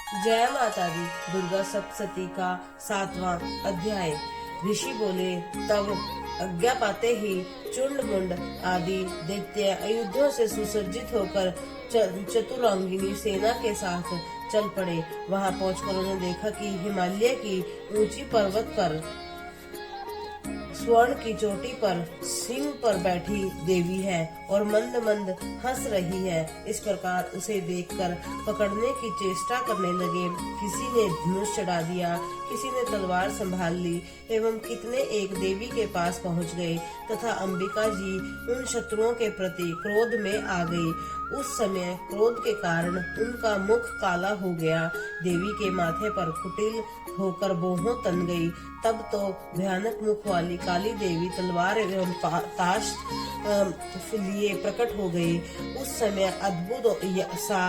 जय माता दी। दुर्गा सप्तशती का 7वां अध्याय। ऋषि बोले, तब आज्ञा पाते ही चुंड मुंड आदि दैत्य अयोध्या से सुसज्जित होकर चतुरंगिनी सेना के साथ चल पड़े। वहां पहुंचकर उन्होंने देखा कि हिमालय की ऊंची पर्वत पर स्वर्ण की चोटी पर सिंह पर बैठी देवी है और मंद मंद हंस रही है। इस प्रकार उसे देखकर पकड़ने की चेष्टा करने लगे। किसी ने धनुष चढ़ा दिया, किसी ने तलवार संभाल ली एवं कितने एक देवी के पास पहुंच गए तथा अंबिका जी उन शत्रुओं के प्रति क्रोध में आ गई। उस समय क्रोध के कारण उनका मुख काला हो गया। देवी के माथे पर कुटिल होकर बोहों तन गई। तब तो भयानक मुख वाली काली देवी तलवार एवं ताश लिए प्रकट हो गई। उस समय अद्भुत सा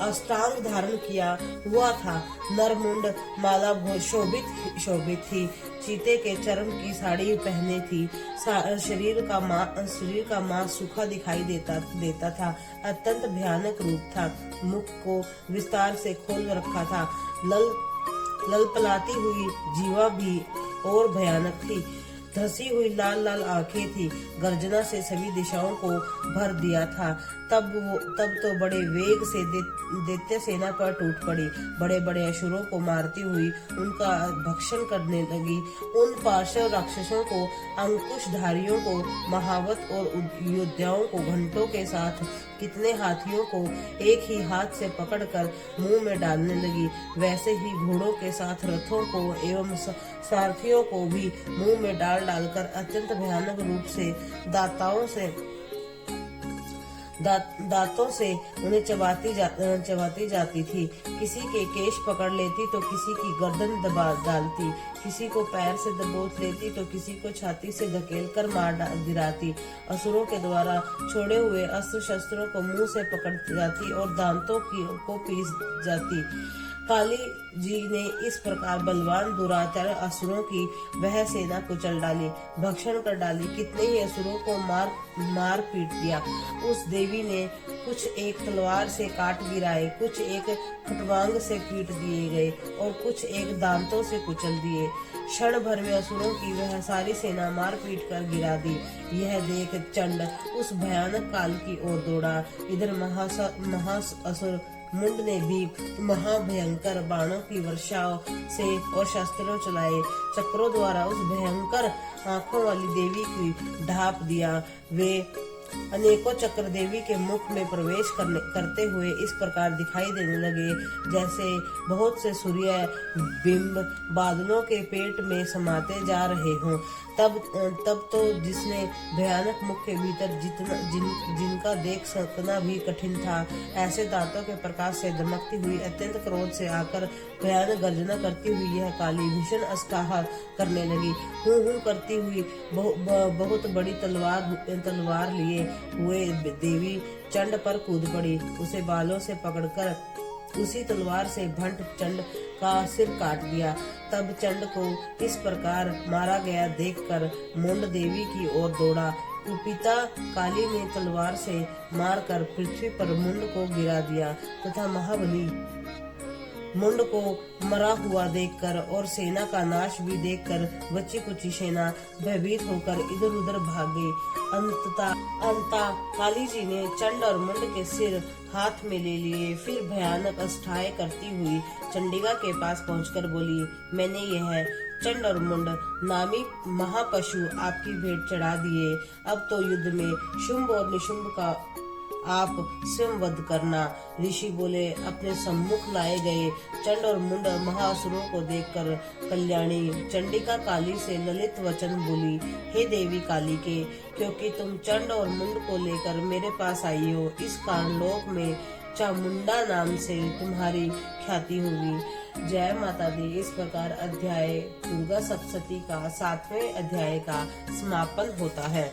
अष्टांग धारण किया हुआ था। नरमुंड माला शोभित थी। चीते के चर्म की साड़ी पहने थी। शरीर का मांस सूखा दिखाई देता था। अत्यंत भयानक रूप था। मुख को विस्तार से खोल रखा था। ललपलाती हुई जीवा भी और भयानक थी। धसी हुई लाल लाल आंखें थी। गर्जना से सभी दिशाओं को भर दिया था। तब तो बड़े वेग से दैत्य सेना पर टूट पड़ी। बड़े बड़े असुरों को मारती हुई उनका भक्षण करने लगी। उन पार्श्व राक्षसों को, अंकुशधारियों को, महावत और योद्धाओं को घंटों के साथ कितने हाथियों को एक ही हाथ से पकड़कर मुंह में डालने लगी। वैसे ही घोड़ों के साथ रथों को एवं सारथियों को भी मुंह में डालकर अत्यंत भयानक रूप से दांतों से उन्हें चबाती जाती थी। किसी के केश पकड़ लेती तो किसी की गर्दन दबा डालती, किसी को पैर से दबोच लेती तो किसी को छाती से धकेलकर मार गिराती। असुरों के द्वारा छोड़े हुए अस्त्र शस्त्रों को मुंह से पकड़ जाती और दांतों को पीस जाती। काली जी ने इस प्रकार बलवान दुराचार असुरों की वह सेना कुचल डाली, भक्षण कर डाली। कितने ही असुरों को मार पीट दिया। उस देवी ने कुछ एक तलवार से काट गिराए, कुछ एक खटवांग से पीट दिए गए और कुछ एक दांतों से कुचल दिए। क्षण भर में असुरों की वह सारी सेना मार पीट कर गिरा दी। यह देख चंड उस भयानक काल की ओर दौड़ा। इधर महाअसुर मुंड ने भी महाभयंकर बाणों की वर्षा से और शस्त्रों चलाए। चक्रों द्वारा उस भयंकर आंखों वाली देवी की ढाप दिया। वे अनेकों चक्र देवी के मुख में प्रवेश करते हुए इस प्रकार दिखाई देने लगे जैसे बहुत से सूर्य बिंब बादलों के पेट में समाते जा रहे हों। तब तो जिसने भयानक मुख के भीतर जिनका देख सकना भी कठिन था, ऐसे दांतों के प्रकाश से दमकती हुई अत्यंत क्रोध से आकर भयानक गर्जना करती हुई यह काली भीषण अस्ताहा करने लगी। हूं करती हुई बहुत बड़ी तलवार लिए हुए देवी चंड पर कूद पड़ी। उसे बालों से पकड़कर उसी तलवार से भंट चंड का सिर काट दिया। तब चंड को इस प्रकार मारा गया देखकर मुंड देवी की ओर दौड़ा। कुपिता काली ने तलवार से मारकर पृथ्वी पर मुंड को गिरा दिया तथा महाबली मुंड को मरा हुआ देखकर और सेना का नाश भी देखकर बची कुची सेना भयभीत होकर इधर उधर भाग गई। अंततः काली जी ने चंड और मुंड के सिर हाथ में ले लिए। फिर भयानक अष्टाएं करती हुई चंडिका के पास पहुंचकर बोली, मैंने यह चंड और मुंड नामी महापशु आपकी भेंट चढ़ा दिए। अब तो युद्ध में शुंभ और निशुंभ का आप स्वयं वध करना। ऋषि बोले, अपने सम्मुख लाए गए चंड और मुंड महासुरों को देखकर कल्याणी चंडिका काली से ललित वचन बोली, हे देवी काली के, क्योंकि तुम चंड और मुंड को लेकर मेरे पास आई हो, इस कारण लोक में चामुंडा नाम से तुम्हारी ख्याति होगी। जय माता दी। इस प्रकार अध्याय दुर्गा सप्तशती का 7वें अध्याय का समापन होता है।